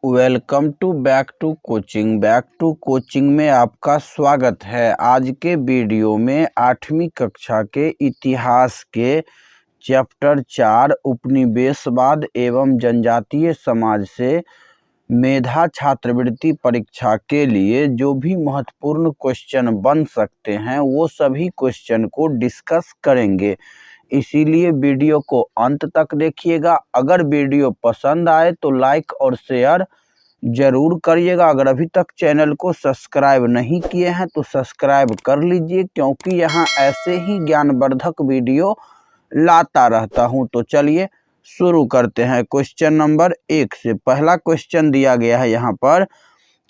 Welcome to back to coaching में आपका स्वागत है। आज के वीडियो में 8वीं कक्षा के इतिहास के चैप्टर 4 उपनिवेशवाद एवं जनजातीय समाज से मेधा छात्रवृत्ति परीक्षा के लिए जो भी महत्वपूर्ण क्वेश्चन बन सकते हैं वो सभी क्वेश्चन को डिस्कस करेंगे। इसीलिए वीडियो को अंत तक देखिएगा। अगर वीडियो पसंद आए तो लाइक और शेयर जरूर करिएगा। अगर अभी तक चैनल को सब्सक्राइब नहीं किए हैं तो सब्सक्राइब कर लीजिए, क्योंकि यहाँ ऐसे ही ज्ञानवर्धक वीडियो लाता रहता हूँ। तो चलिए शुरू करते हैं। क्वेश्चन नंबर 1 से पहला क्वेश्चन दिया गया है यहाँ पर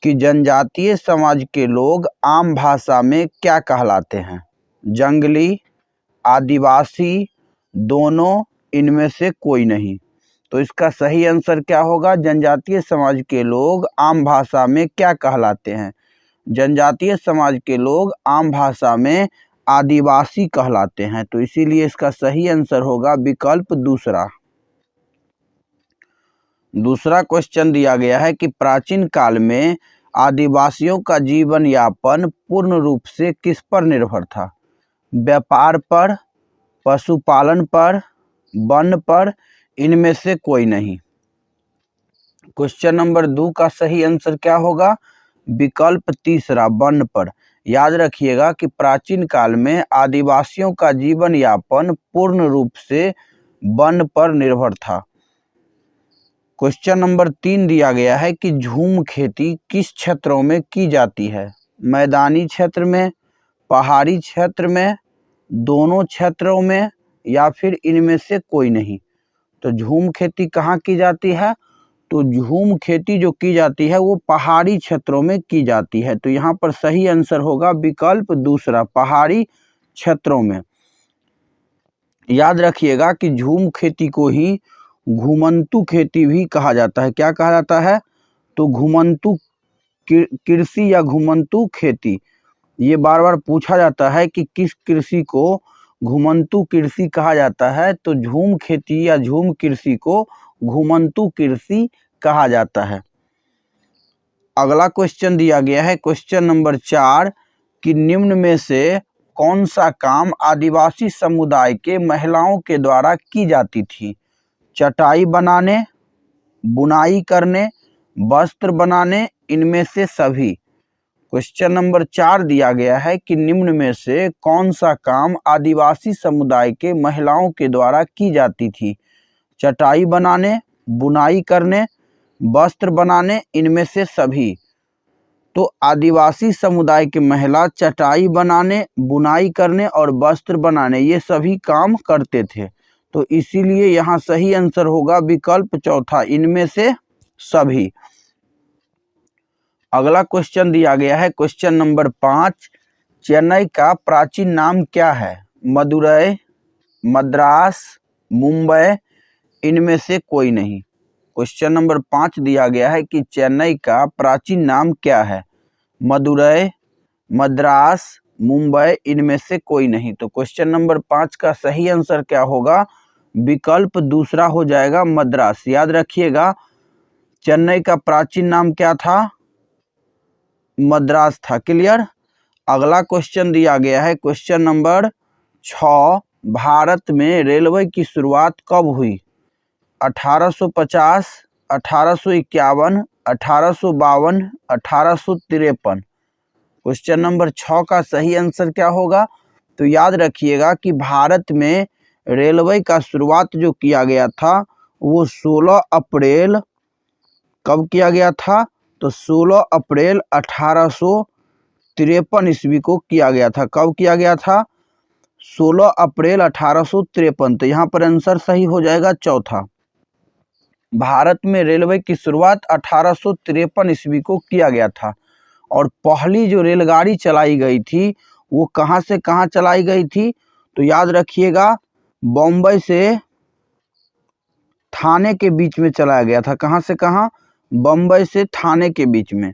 कि जनजातीय समाज के लोग आम भाषा में क्या कहलाते हैं? जंगली, आदिवासी, दोनों, इनमें से कोई नहीं। तो इसका सही आंसर क्या होगा? जनजातीय समाज के लोग आम भाषा में क्या कहलाते हैं? जनजातीय समाज के लोग आम भाषा में आदिवासी कहलाते हैं। तो इसीलिए इसका सही आंसर होगा विकल्प दूसरा। दूसरा क्वेश्चन दिया गया है कि प्राचीन काल में आदिवासियों का जीवन यापन पूर्ण रूप से किस पर निर्भर था? व्यापार पर, पशुपालन पर, वन पर, इनमें से कोई नहीं। क्वेश्चन नंबर 2 का सही आंसर क्या होगा? विकल्प तीसरा, वन पर। याद रखिएगा कि प्राचीन काल में आदिवासियों का जीवन यापन पूर्ण रूप से वन पर निर्भर था। क्वेश्चन नंबर 3 दिया गया है कि झूम खेती किस क्षेत्रों में की जाती है? मैदानी क्षेत्र में, पहाड़ी क्षेत्र में, दोनों क्षेत्रों में, या फिर इनमें से कोई नहीं। तो झूम खेती कहाँ की जाती है? तो झूम खेती जो की जाती है वो पहाड़ी क्षेत्रों में की जाती है। तो यहाँ पर सही आंसर होगा विकल्प दूसरा, पहाड़ी क्षेत्रों में। याद रखिएगा कि झूम खेती को ही घुमंतू खेती भी कहा जाता है। क्या कहा जाता है? तो घुमंतू कृषि या घुमंतू खेती। ये बार बार पूछा जाता है कि किस कृषि को घुमंतू कृषि कहा जाता है। तो झूम खेती या झूम कृषि को घुमंतू कृषि कहा जाता है। अगला क्वेश्चन दिया गया है क्वेश्चन नंबर 4 कि निम्न में से कौन सा काम आदिवासी समुदाय के महिलाओं के द्वारा की जाती थी? चटाई बनाने, बुनाई करने, वस्त्र बनाने, इनमें से सभी। क्वेश्चन नंबर 4 दिया गया है कि निम्न में से कौन सा काम आदिवासी समुदाय के महिलाओं के द्वारा की जाती थी? चटाई बनाने, बुनाई करने, वस्त्र बनाने, इनमें से सभी। तो आदिवासी समुदाय के महिला चटाई बनाने, बुनाई करने और वस्त्र बनाने ये सभी काम करते थे। तो इसीलिए यहाँ सही आंसर होगा विकल्प चौथा, इनमें से सभी। अगला क्वेश्चन दिया गया है क्वेश्चन नंबर 5, चेन्नई का प्राचीन नाम क्या है? मदुरै, मद्रास, मुंबई, इनमें से कोई नहीं। क्वेश्चन नंबर 5 दिया गया है कि चेन्नई का प्राचीन नाम क्या है? मदुरै, मद्रास, मुंबई, इनमें से कोई नहीं। तो क्वेश्चन नंबर 5 का सही आंसर क्या होगा? विकल्प दूसरा हो जाएगा, मद्रास। याद रखिएगा चेन्नई का प्राचीन नाम क्या था? मद्रास था। क्लियर। अगला क्वेश्चन दिया गया है क्वेश्चन नंबर 6, भारत में रेलवे की शुरुआत कब हुई? 1850, 1851, 1852, 1853। क्वेश्चन नंबर 6 का सही आंसर क्या होगा? तो याद रखिएगा कि भारत में रेलवे का शुरुआत जो किया गया था वो 16 अप्रैल कब किया गया था? तो 16 अप्रैल 1853 ईस्वी को किया गया था। कब किया गया था? 16 अप्रैल 1853। तो यहाँ पर आंसर सही हो जाएगा चौथा। भारत में रेलवे की शुरुआत 1853 ईस्वी को किया गया था। और पहली जो रेलगाड़ी चलाई गई थी वो कहाँ से कहाँ चलाई गई थी? तो याद रखिएगा बॉम्बे से थाने के बीच में चलाया गया था। कहाँ से कहाँ? बम्बई से थाने के बीच में,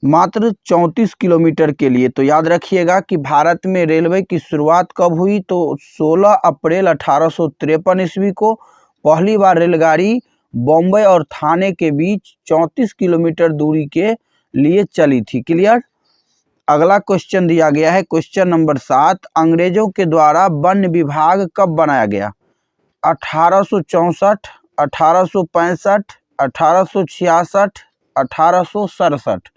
मात्र 34 किलोमीटर के लिए। तो याद रखिएगा कि भारत में रेलवे की शुरुआत कब हुई? तो 16 अप्रैल 1853 ईस्वी को पहली बार रेलगाड़ी बॉम्बे और थाने के बीच 34 किलोमीटर दूरी के लिए चली थी। क्लियर। अगला क्वेश्चन दिया गया है क्वेश्चन नंबर 7, अंग्रेजों के द्वारा वन विभाग कब बनाया गया? 1864, 1865, 1866, 1867।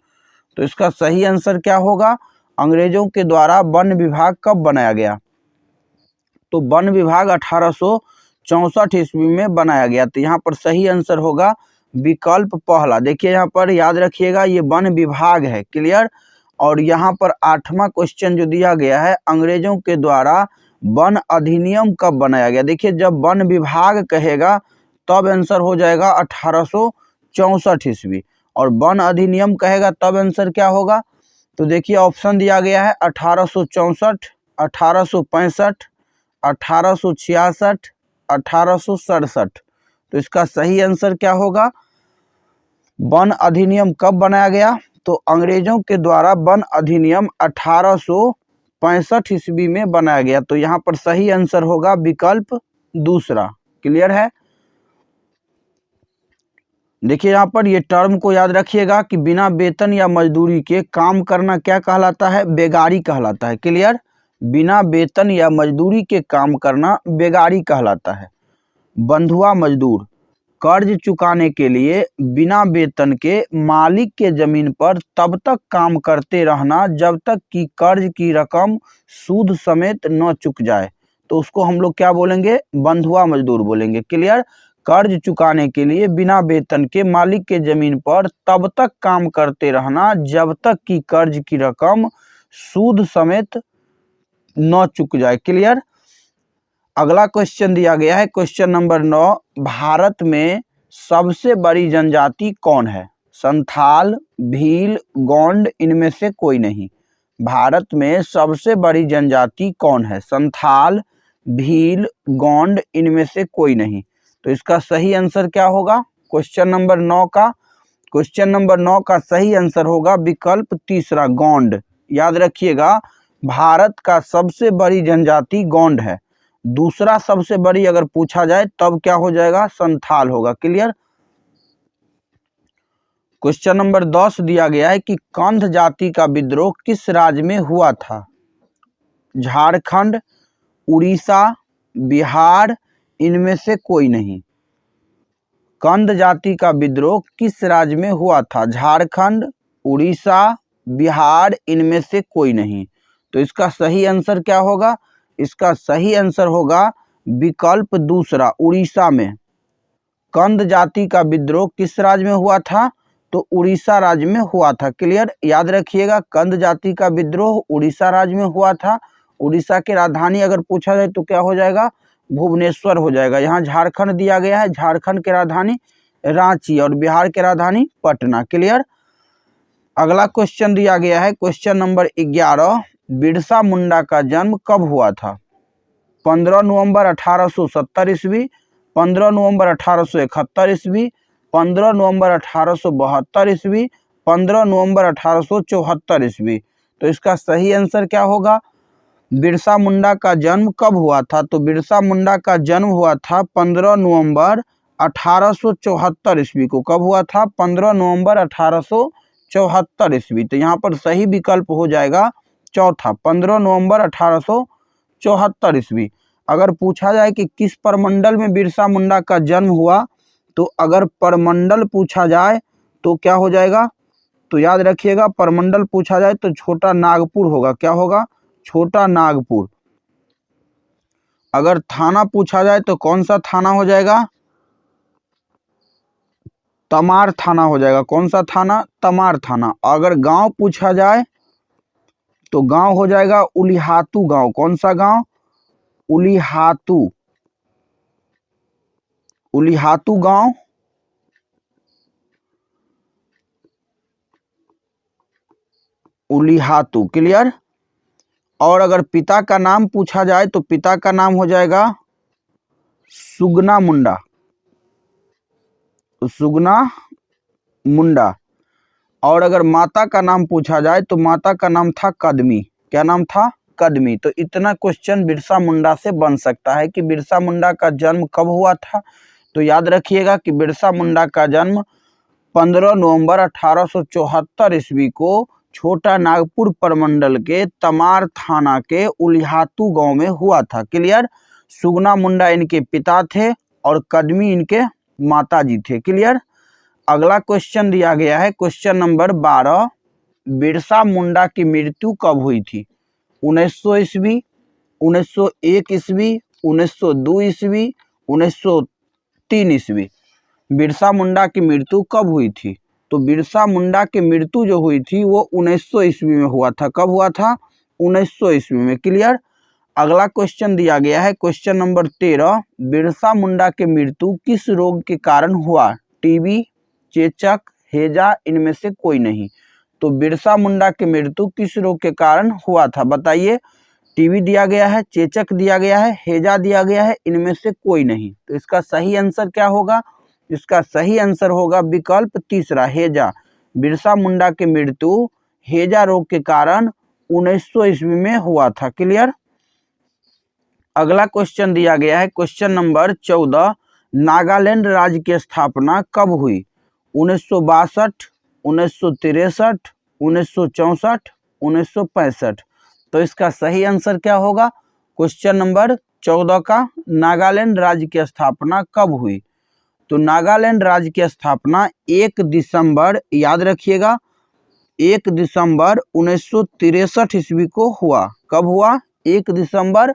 तो इसका सही आंसर क्या होगा? अंग्रेजों के द्वारा वन विभाग कब बनाया गया? तो वन विभाग 1864 ईस्वी में बनाया गया। तो यहाँ पर सही आंसर होगा विकल्प पहला। देखिए यहाँ पर याद रखिएगा ये वन विभाग है। क्लियर। और यहाँ पर 8वां क्वेश्चन जो दिया गया है, अंग्रेजों के द्वारा वन अधिनियम कब बनाया गया? देखिए जब वन विभाग कहेगा तब आंसर हो जाएगा 1864 ईस्वी, और वन अधिनियम कहेगा तब आंसर क्या होगा? तो देखिए ऑप्शन दिया गया है 1864, 1865, 1866, 1867। तो इसका सही आंसर क्या होगा? वन अधिनियम कब बनाया गया? तो अंग्रेजों के द्वारा वन अधिनियम 1865 ईस्वी में बनाया गया। तो यहाँ पर सही आंसर होगा विकल्प दूसरा। क्लियर है। देखिए यहाँ पर ये टर्म को याद रखिएगा कि बिना वेतन या मजदूरी के काम करना क्या कहलाता है? बेगारी कहलाता है। क्लियर। बिना वेतन या मजदूरी के काम करना बेगारी कहलाता है। बंधुआ मजदूर कर्ज चुकाने के लिए बिना वेतन के मालिक के जमीन पर तब तक काम करते रहना जब तक कि कर्ज की रकम सूद समेत न चुक जाए। तो उसको हम लोग क्या बोलेंगे? बंधुआ मजदूर बोलेंगे। क्लियर। कर्ज चुकाने के लिए बिना वेतन के मालिक के जमीन पर तब तक काम करते रहना जब तक कि कर्ज की रकम सूद समेत न चुक जाए। क्लियर। अगला क्वेश्चन दिया गया है क्वेश्चन नंबर 9, भारत में सबसे बड़ी जनजाति कौन है? संथाल, भील, गोंड, इनमें से कोई नहीं। भारत में सबसे बड़ी जनजाति कौन है? संथाल, भील, गोंड, इनमें से कोई नहीं। तो इसका सही आंसर क्या होगा? क्वेश्चन नंबर 9 का सही आंसर होगा विकल्प तीसरा, गोंड। याद रखिएगा भारत का सबसे बड़ी जनजाति गोंड है। दूसरा सबसे बड़ी अगर पूछा जाए तब क्या हो जाएगा? संथाल होगा। क्लियर। क्वेश्चन नंबर 10 दिया गया है कि कंध जाति का विद्रोह किस राज्य में हुआ था? झारखंड, उड़ीसा, बिहार, इनमें से कोई नहीं। कंध जाति का विद्रोह किस राज्य में हुआ था? झारखंड, उड़ीसा, बिहार, इनमें से कोई नहीं। तो इसका सही आंसर क्या होगा? इसका सही आंसर होगा विकल्प दूसरा, उड़ीसा में। कंध जाति का विद्रोह किस राज्य में हुआ था? तो उड़ीसा राज्य में हुआ था। क्लियर। याद रखिएगा कंध जाति का विद्रोह उड़ीसा राज्य में हुआ था। उड़ीसा की राजधानी अगर पूछा जाए तो क्या हो जाएगा? भुवनेश्वर हो जाएगा। यहाँ झारखंड दिया गया है, झारखंड की राजधानी रांची, और बिहार की राजधानी पटना। क्लियर। अगला क्वेश्चन दिया गया है क्वेश्चन नंबर 11, बिरसा मुंडा का जन्म कब हुआ था? 15 नवंबर 1870 ईस्वी, 15 नवंबर 1871 ईस्वी, 15 नवंबर 1872 ईस्वी, 15 नवंबर 1874 ईस्वी। तो इसका सही आंसर क्या होगा? बिरसा मुंडा का जन्म कब हुआ था? तो बिरसा मुंडा का जन्म हुआ था 15 नवंबर 1874 ईस्वी को। कब हुआ था? 15 नवंबर 1874 ईस्वी। तो यहाँ पर सही विकल्प हो जाएगा चौथा, 15 नवंबर 1874 ईस्वी। अगर पूछा जाए कि किस परमंडल में बिरसा मुंडा का जन्म हुआ, तो अगर परमंडल पूछा जाए तो क्या हो जाएगा? तो याद रखिएगा परमंडल पूछा जाए तो छोटा नागपुर होगा। क्या होगा? छोटा नागपुर। अगर थाना पूछा जाए तो कौन सा थाना हो जाएगा? तमार थाना हो जाएगा। कौन सा थाना? तमार थाना। अगर गांव पूछा जाए तो गांव हो जाएगा उलिहातू गांव। कौन सा गांव? उलिहातू। उलिहातू गांव। उलिहातू। क्लियर। और अगर पिता का नाम पूछा जाए तो पिता का नाम हो जाएगा सुगना मुंडा। सुगना मुंडा। और अगर माता का नाम पूछा जाए तो माता का नाम था कदमी। क्या नाम था? कदमी। तो इतना क्वेश्चन बिरसा मुंडा से बन सकता है कि बिरसा मुंडा का जन्म कब हुआ था। तो याद रखिएगा कि बिरसा मुंडा का जन्म 15 नवंबर 1874 ईस्वी को छोटा नागपुर प्रमंडल के तमार थाना के उलिहातू गांव में हुआ था। क्लियर। सुगना मुंडा इनके पिता थे और कदमी इनके माता जी थे। क्लियर। अगला क्वेश्चन दिया गया है क्वेश्चन नंबर 12, बिरसा मुंडा की मृत्यु कब हुई थी? 1900 ईस्वी, 1901 ईस्वी, 1902 ईस्वी, 1903 ईस्वी। बिरसा मुंडा की मृत्यु कब हुई थी? तो बिरसा मुंडा की मृत्यु जो हुई थी वो 1900 ईस्वी में हुआ था। कब हुआ था? 1900 ईस्वी में। क्लियर। अगला क्वेश्चन दिया गया है क्वेश्चन नंबर 13, बिरसा मुंडा की मृत्यु किस रोग के कारण हुआ? टीबी, चेचक, हैजा, इनमें से कोई नहीं। तो बिरसा मुंडा की मृत्यु किस रोग के कारण हुआ था बताइए? टीबी दिया गया है, चेचक दिया गया है, हैजा दिया गया है, इनमें से कोई नहीं। तो इसका सही आंसर क्या होगा? इसका सही आंसर होगा विकल्प तीसरा, हैजा। बिरसा मुंडा की मृत्यु हैजा रोग के कारण 1900 ईस्वी में हुआ था। क्लियर। अगला क्वेश्चन दिया गया है क्वेश्चन नंबर 14, नागालैंड राज्य की स्थापना कब हुई? 1962, 1963, 1964, 1965। तो इसका सही आंसर क्या होगा? क्वेश्चन नंबर 14 का नागालैंड राज्य की स्थापना कब हुई? तो नागालैंड राज्य की स्थापना 1 दिसंबर, याद रखिएगा, 1 दिसंबर 1963 ईस्वी को हुआ। कब हुआ? 1 दिसंबर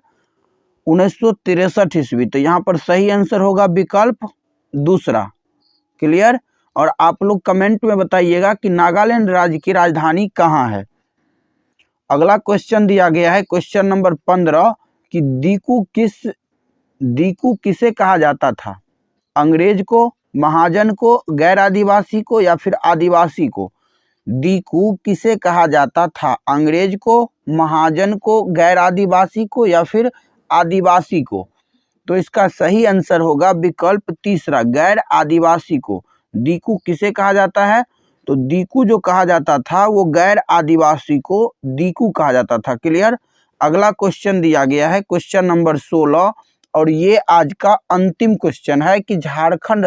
1963 ईस्वी। तो यहाँ पर सही आंसर होगा विकल्प दूसरा। क्लियर। और आप लोग कमेंट में बताइएगा कि नागालैंड राज्य की राजधानी कहाँ है। अगला क्वेश्चन दिया गया है क्वेश्चन नंबर 15 कि दीकू किसे कहा जाता था? अंग्रेज को, महाजन को, गैर आदिवासी को या फिर आदिवासी को? दीकू किसे कहा जाता था? अंग्रेज को, महाजन को, गैर आदिवासी को या फिर आदिवासी को? तो इसका सही आंसर होगा विकल्प तीसरा, गैर आदिवासी को। दीकू किसे कहा जाता है? तो दीकू जो कहा जाता था वो गैर आदिवासी को दीकू कहा जाता था। क्लियर। अगला क्वेश्चन दिया गया है क्वेश्चन नंबर 16 और ये आज का अंतिम क्वेश्चन है कि झारखंड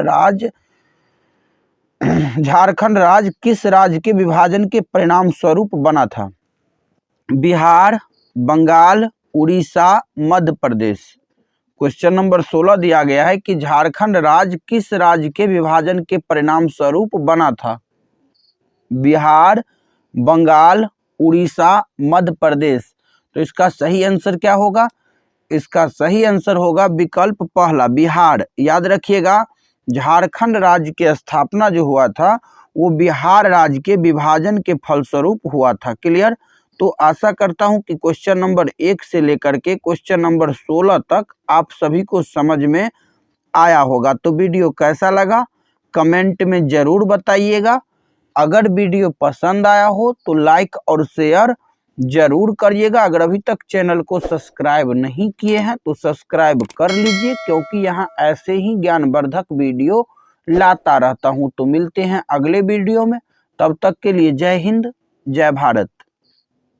राज्य किस राज्य के विभाजन के परिणाम स्वरूप बना था? बिहार, बंगाल, उड़ीसा, मध्य प्रदेश। क्वेश्चन नंबर 16 दिया गया है कि झारखंड राज्य किस राज्य के विभाजन के परिणाम स्वरूप बना था? बिहार, बंगाल, उड़ीसा, मध्य प्रदेश। तो इसका सही आंसर क्या होगा? इसका सही आंसर होगा विकल्प पहला, बिहार। याद रखिएगा, झारखंड राज्य की स्थापना जो हुआ था वो बिहार राज्य के विभाजन के फलस्वरूप हुआ था। क्लियर। तो आशा करता हूं कि क्वेश्चन नंबर 1 से लेकर के क्वेश्चन नंबर 16 तक आप सभी को समझ में आया होगा। तो वीडियो कैसा लगा कमेंट में जरूर बताइएगा। अगर वीडियो पसंद आया हो तो लाइक और शेयर जरूर करिएगा। अगर अभी तक चैनल को सब्सक्राइब नहीं किए हैं तो सब्सक्राइब कर लीजिए, क्योंकि यहाँ ऐसे ही ज्ञानवर्धक वीडियो लाता रहता हूँ। तो मिलते हैं अगले वीडियो में, तब तक के लिए जय हिंद, जय भारत।